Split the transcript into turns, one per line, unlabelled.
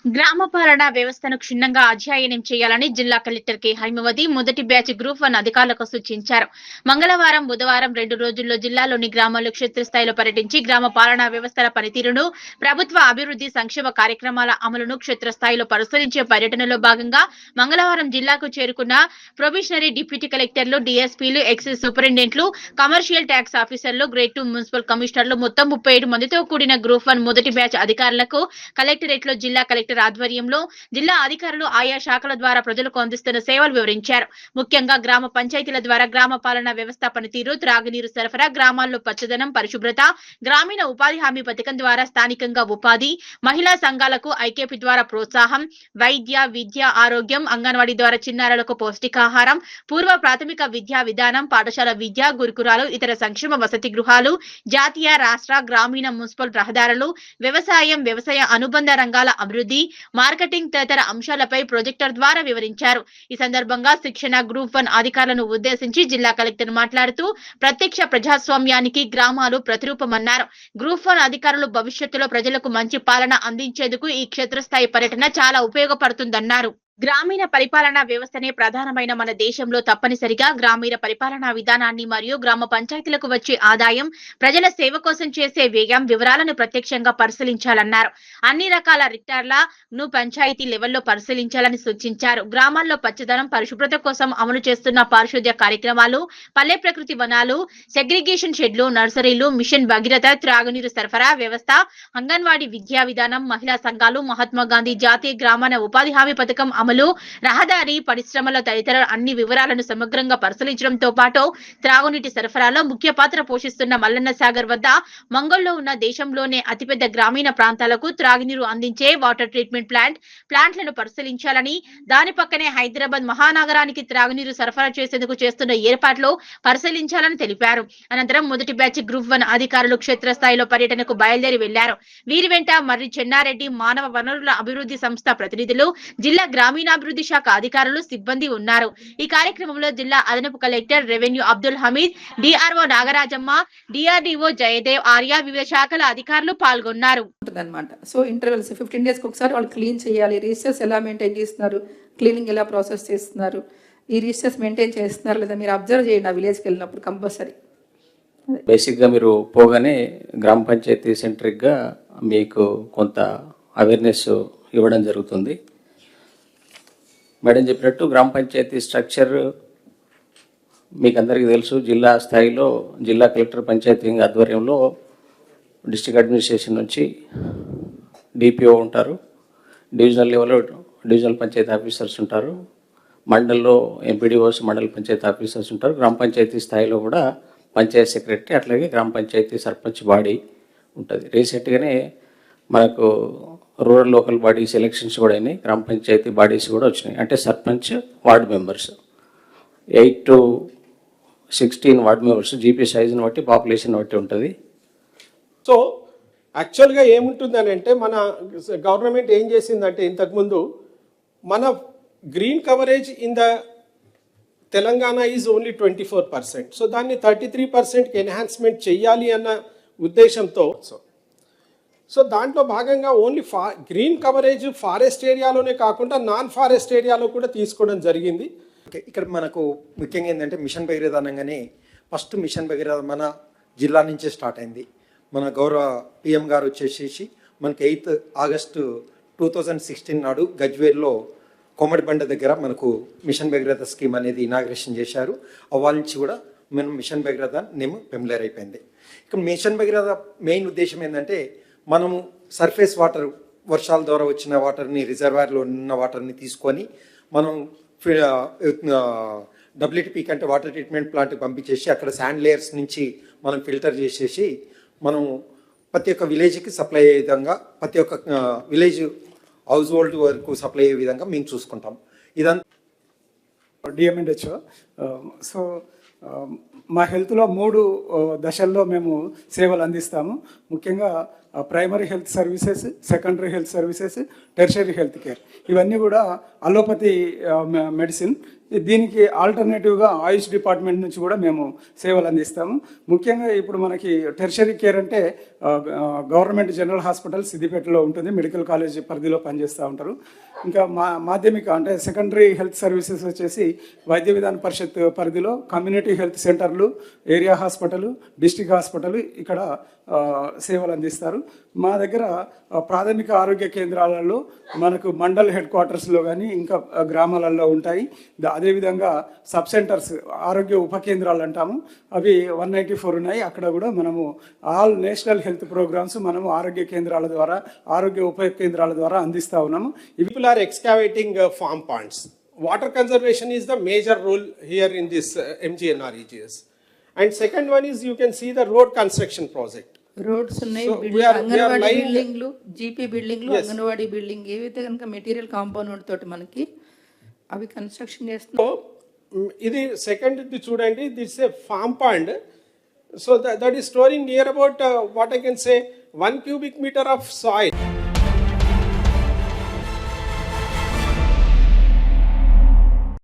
గ్రామ పాలనా వ్యవస్థను క్షుణ్ణంగా అధ్యయనం చేయాలని జిల్లా కలెక్టర్ కె హైమవతి మొదటి బ్యాచ్ గ్రూప్ 1 అధికారులకు సూచించారు. మంగళవారం, బుధవారం 2 రోజుల్లో జిల్లాలోని గ్రామాల్లో క్షేత్రస్థాయిలో పర్యటించి గ్రామ పాలనా వ్యవస్థల పనితీరును, ప్రభుత్వ అభివృద్ధి సంక్షేమ కార్యక్రమాల అమలును క్షేత్రస్థాయిలో పరిశీలించే పర్యటనలో భాగంగా మంగళవారం జిల్లాకు చేరుకున్న ప్రొబేషనరీ డిప్యూటీ కలెక్టర్లు, డీఎస్పీలు, ఎక్సైజ్ సూపరింటెండెంట్లు, కమర్షియల్ ట్యాక్స్ ఆఫీసర్లు, గ్రేడ్ 2 మున్సిపల్ కమిషనర్లు మొత్తం 37 మందితో కూడిన గ్రూప్ 1 మొదటి బ్యాచ్ అధికారులకు కలెక్టరేట్లో జిల్లా కలెక్టర్ ఆధ్వర్యంలో జిల్లా అధికారులు ఆయా శాఖల ద్వారా ప్రజలకు అందిస్తున్న సేవలు వివరించారు. ముఖ్యంగా గ్రామ పంచాయతీల ద్వారా గ్రామ పాలనా వ్యవస్థ పనితీరు, త్రాగునీరు సరఫరా, గ్రామాల్లో పచ్చదనం, పరిశుభ్రత, గ్రామీణ ఉపాధి హామీ పథకం ద్వారా స్థానికంగా ఉపాధి, మహిళా సంఘాలకు ఐకేపీ ద్వారా ప్రోత్సాహం, వైద్య, విద్య, ఆరోగ్యం, అంగన్వాడీ ద్వారా చిన్నారులకు పౌష్టికాహారం, పూర్వ ప్రాథమిక విద్యా విధానం, పాఠశాల విద్య, గురుకులాలు, ఇతర సంక్షేమ వసతి గృహాలు, జాతీయ, రాష్ట్ర, గ్రామీణ, మున్సిపల్ రహదారులు, వ్యవసాయం, వ్యవసాయ అనుబంధ రంగాల అభివృద్ధి, మార్కెటింగ్ తదితర అంశాలపై ప్రొజెక్టర్ ద్వారా వివరించారు. ఈ సందర్భంగా శిక్షణ గ్రూప్ 1 అధికారులను ఉద్దేశించి జిల్లా కలెక్టర్ మాట్లాడుతూ ప్రత్యక్ష ప్రజాస్వామ్యానికి గ్రామాలు ప్రతిరూపమన్నారు. గ్రూప్ 1 అధికారులు భవిష్యత్తులో ప్రజలకు మంచి పాలన అందించేందుకు ఈ క్షేత్రస్థాయి పర్యటన చాలా ఉపయోగపడుతుందన్నారు. గ్రామీణ పరిపాలనా వ్యవస్థనే ప్రధానమైన మన దేశంలో తప్పనిసరిగా గ్రామీణ పరిపాలనా విధానాన్ని మరియు గ్రామ పంచాయతీలకు వచ్చే ఆదాయం, ప్రజల సేవ కోసం చేసే వ్యయం వివరాలను ప్రత్యక్షంగా పరిశీలించాలన్నారు. అన్ని రకాల రికార్డులను పంచాయతీ లెవెల్లో పరిశీలించాలని సూచించారు. గ్రామాల్లో పచ్చదనం, పరిశుభ్రత కోసం అమలు చేస్తున్న పారిశుద్ధ్య కార్యక్రమాలు, పల్లె ప్రకృతి వనాలు, సెగ్రిగేషన్ షెడ్లు, నర్సరీలు, మిషన్ భగీరథ, త్రాగునీరు సరఫరా వ్యవస్థ, అంగన్వాడీ విద్యా విధానం, మహిళా సంఘాలు, మహాత్మా గాంధీ జాతీయ గ్రామీణ ఉపాధి హామీ పథకం అమలు, రహదారి, పరిశ్రమల తదితర అన్ని వివరాలను సమగ్రంగా పరిశీలించడంతో పాటు త్రాగునీటి సరఫరాలో ముఖ్య పాత్ర పోషిస్తున్న మల్లన్న సాగర్ వద్ద మంగళలో ఉన్న దేశంలోనే అతిపెద్ద గ్రామీణ ప్రాంతాలకు త్రాగునీరు అందించే వాటర్ ట్రీట్మెంట్ ప్లాంట్లను పరిశీలించాలని, దాని పక్కనే హైదరాబాద్ మహానగరానికి త్రాగునీరు సరఫరా చేసేందుకు చేస్తున్న ఏర్పాట్లు పరిశీలించాలని తెలిపారు. అనంతరం మొదటి బ్యాచ్ గ్రూప్ 1 అధికారులు క్షేత్రస్థాయిలో పర్యటనకు బయలుదేరి వెళ్లారు. వీరి వెంట మర్రి చెన్నారెడ్డి, మానవ వనరుల అభివృద్ధి సంస్థ ప్రతినిధులు, జిల్లా గ్రామీణాభివృద్ధి శాఖ అధికారులు, సిబ్బంది ఉన్నారు. ఈ కార్యక్రమంలో జిల్లా అదనపు collector revenue Abdul Hameed, DRO Nagarajamma, DRDO Jayadev, Arya, వివిధ శాఖల అధికారులు పాల్గొన్నారు.
సో ఇంటర్వెల్స్ 15 డేస్కి ఒకసారి వాళ్ళు క్లీన్ చేయాలి. రిజిస్టర్స్ ఎలా మెయింటైన్ చేస్తున్నారు, క్లీనింగ్ ఎలా ప్రాసెస్ చేస్తున్నారు, ఈ రిజిస్టర్స్ మెయింటైన్ చేస్తున్నారు లేదా మీరు అబ్జర్వ్ చేయండి ఆ విలేజ్కి వెళ్ళినప్పుడు కంపల్సరీ.
బేసిక్గా మీరు పోగానే గ్రామ పంచాయతీ సెంట్రిక్గా మీకు కొంత అవేర్నెస్ ఇవ్వడం జరుగుతుంది. మేడం చెప్పినట్టు గ్రామ పంచాయతీ స్ట్రక్చర్ మీకు అందరికీ తెలుసు. జిల్లా స్థాయిలో జిల్లా కలెక్టర్ పంచాయతీ ఆధ్వర్యంలో డిస్ట్రిక్ట్ అడ్మినిస్ట్రేషన్ నుంచి డిపిఓ ఉంటారు, డివిజనల్ లెవెల్లో డివిజనల్ పంచాయతీ ఆఫీసర్స్ ఉంటారు, మండల్లో ఎంపీడీఓస్, మండల పంచాయతీ ఆఫీసర్స్ ఉంటారు, గ్రామ పంచాయతీ స్థాయిలో కూడా పంచాయతీ సెక్రటరీ, అట్లాగే గ్రామ పంచాయతీ సర్పంచ్ బాడీ ఉంటుంది. రీసెంట్గానే మనకు రూరల్ లోకల్ బాడీస్ ఎలక్షన్స్ కూడా అయినాయి, గ్రామ పంచాయతీ బాడీస్ కూడా వచ్చినాయి. అంటే sarpanch, ward members 8 to 16 ward members, GP సైజుని బట్టి, పాపులేషన్ బట్టి ఉంటుంది.
సో యాక్చువల్గా ఏముంటుంది అని అంటే మన గవర్నమెంట్ ఏం చేసిందంటే ఇంతకుముందు మన green coverage in the Telangana is only 24%. So దాన్ని 33%కి ఎన్హాన్స్మెంట్ చెయ్యాలి అన్న ఉద్దేశంతో సో దాంట్లో భాగంగా ఓన్లీ గ్రీన్ కవరేజ్ ఫారెస్ట్ ఏరియాలోనే కాకుండా నాన్ ఫారెస్ట్ ఏరియాలో కూడా తీసుకోవడం జరిగింది.
ఇక్కడ మనకు ముఖ్యంగా ఏంటంటే మిషన్ భగీరథ అనగానే ఫస్ట్ మిషన్ భగీరథ మన జిల్లా నుంచే స్టార్ట్ అయింది. మన గౌరవ పిఎం గారు వచ్చేసేసి మనకి 8 ఆగస్టు 2016 నాడు గజ్వేల్లో కోమటిబండ దగ్గర మనకు మిషన్ భగీరథ స్కీమ్ అనేది ఇనాగ్రేషన్ చేశారు. అవ్వాల నుంచి కూడా మనం మిషన్ భగీరథ నేమ్ ఫెమిలియర్ అయిపోయింది. ఇక్కడ మిషన్ భగీరథ మెయిన్ ఉద్దేశం ఏంటంటే మనము సర్ఫేస్ వాటర్, వర్షాల ద్వారా వచ్చిన వాటర్ని, రిజర్వాయర్లో ఉన్న వాటర్ని తీసుకొని మనం డబ్ల్యూటీపీ కంటే వాటర్ ట్రీట్మెంట్ ప్లాంట్కి పంపించేసి అక్కడ శాండ్ లేయర్స్ నుంచి మనం ఫిల్టర్ చేసేసి మనం ప్రతి ఒక్క విలేజ్కి సప్లై అయ్యే విధంగా, ప్రతి ఒక్క విలేజ్ హౌస్ హోల్డ్ వరకు సప్లై అయ్యే విధంగా మేము చూసుకుంటాం. ఇదంతా
డిఎంఎన్హెచ్ఓ. సో మా హెల్త్లో 3 దశల్లో మేము సేవలు అందిస్తాము. ముఖ్యంగా primary health services, secondary health services, tertiary health care. ఇవన్నీ కూడా అలోపతి మెడిసిన్. దీనికి ఆల్టర్నేటివ్గా ఆయుష్ డిపార్ట్మెంట్ నుంచి కూడా మేము సేవలు అందిస్తాము. ముఖ్యంగా ఇప్పుడు మనకి టెర్షరీ కేర్ అంటే గవర్నమెంట్ జనరల్ హాస్పిటల్ సిద్దిపేటలో ఉంటుంది, మెడికల్ కాలేజ్ పరిధిలో పనిచేస్తూ ఉంటారు. ఇంకా మాధ్యమిక అంటే సెకండరీ హెల్త్ సర్వీసెస్ వచ్చేసి వైద్య విధాన పరిషత్ పరిధిలో కమ్యూనిటీ హెల్త్ సెంటర్లు, ఏరియా హాస్పిటల్, డిస్ట్రిక్ట్ హాస్పిటల్ ఇక్కడ సేవలు అందిస్తారు. మా దగ్గర ప్రాథమిక ఆరోగ్య కేంద్రాలలో మనకు మండల్ హెడ్ క్వార్టర్స్లో కానీ ఇంకా గ్రామాలలో ఉంటాయి. అదేవిధంగా సబ్ సెంటర్స్ ఆరోగ్య ఉప కేంద్రాలు అంటాము, అవి 194 ఉన్నాయి. అక్కడ కూడా మనము ఆల్ నేషనల్ హెల్త్ ప్రోగ్రామ్స్ మనము ఆరోగ్య కేంద్రాల ద్వారా, ఆరోగ్య ఉప కేంద్రాల ద్వారా అందిస్తూ ఉన్నాము.
People are excavating farm ponds. Water conservation is the major role here in this MGNREGS. And second one is you can see the road construction project.
Roads ఉన్నాయి,
So, we are
anganwadi
lying-
బిల్డింగ్లు, GP బిల్డింగ్లు, anganwadi building ఏవైతే కనుక material compound తోటి మనకి అవి construction చేస్తున్నాం.
So, ఇది సెకండ్ ఇది చూడండి, this a farm pond. So that is storing near about what I can say 1 cubic meter of soil.